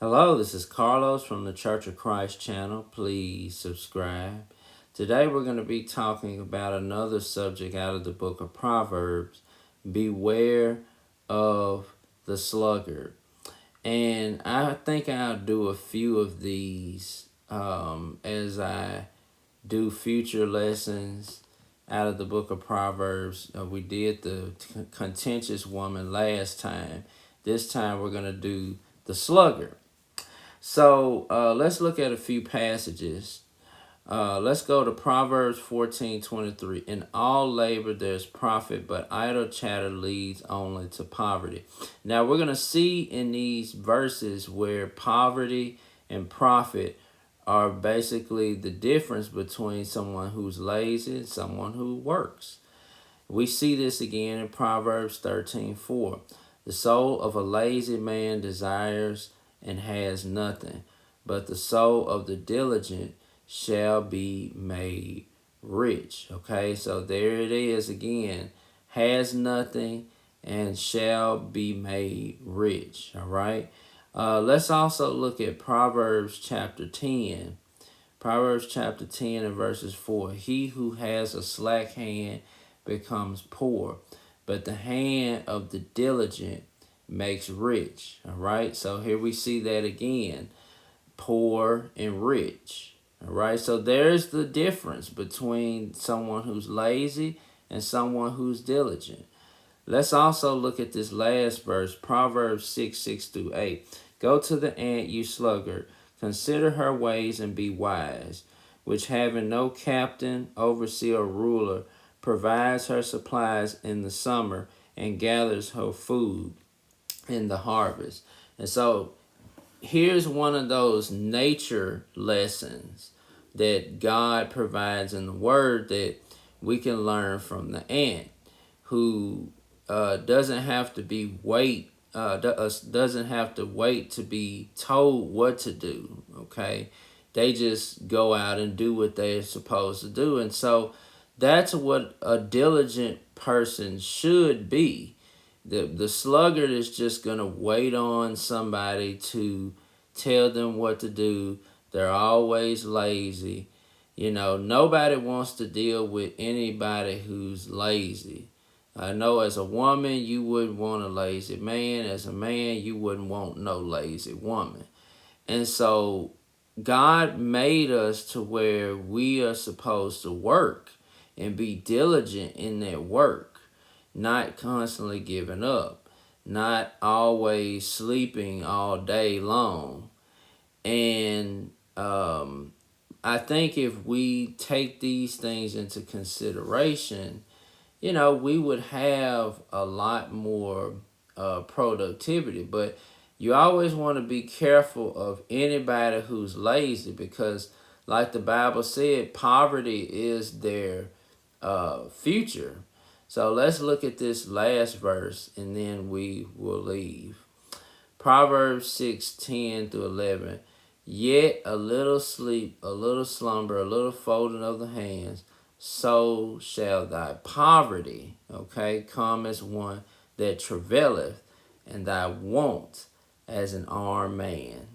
Hello, this is Carlos from the Church of Christ channel. Please subscribe. Today we're going to be talking about another subject out of the book of Proverbs. Beware of the sluggard. And I think I'll do a few of these as I do future lessons out of the book of Proverbs. We did the contentious woman last time. This time we're going to do the sluggard. So let's look at a few passages. Let's go to Proverbs 14:23. In all labor there's profit, but idle chatter leads only to poverty. Now we're going to see in these verses where poverty and profit are basically the difference between someone who's lazy and someone who works. We see this again in Proverbs 13:4. The soul of a lazy man desires and has nothing, but the soul of the diligent shall be made rich. Okay, so there it is again. Has nothing and shall be made rich. All right. Let's also look at Proverbs chapter 10. Proverbs chapter 10 and verses 4. He who has a slack hand becomes poor, but the hand of the diligent makes rich. All right, so here we see that again, poor and rich. All right, so there's the difference between someone who's lazy and someone who's diligent. Let's also look at this last verse, Proverbs 6:6-8. Go to the ant, you sluggard, consider her ways and be wise, which having no captain, overseer, or ruler, provides her supplies in the summer and gathers her food in the harvest. And so here's one of those nature lessons that God provides in the Word that we can learn from the ant, who doesn't have to doesn't have to wait to be told what to do. Okay, they just go out and do what they're supposed to do, and so that's what a diligent person should be. The sluggard is just going to wait on somebody to tell them what to do. They're always lazy. You know, nobody wants to deal with anybody who's lazy. I know as a woman, you wouldn't want a lazy man. As a man, you wouldn't want no lazy woman. And so God made us to where we are supposed to work and be diligent in that work, not constantly giving up, not always sleeping all day long. And I think if we take these things into consideration, you know, we would have a lot more productivity. But you always want to be careful of anybody who's lazy because, like the Bible said, poverty is their future. So let's look at this last verse and then we will leave. Proverbs 6:10-11. Yet a little sleep, a little slumber, a little folding of the hands, so shall thy poverty, okay, come as one that travaileth, and thy want as an armed man.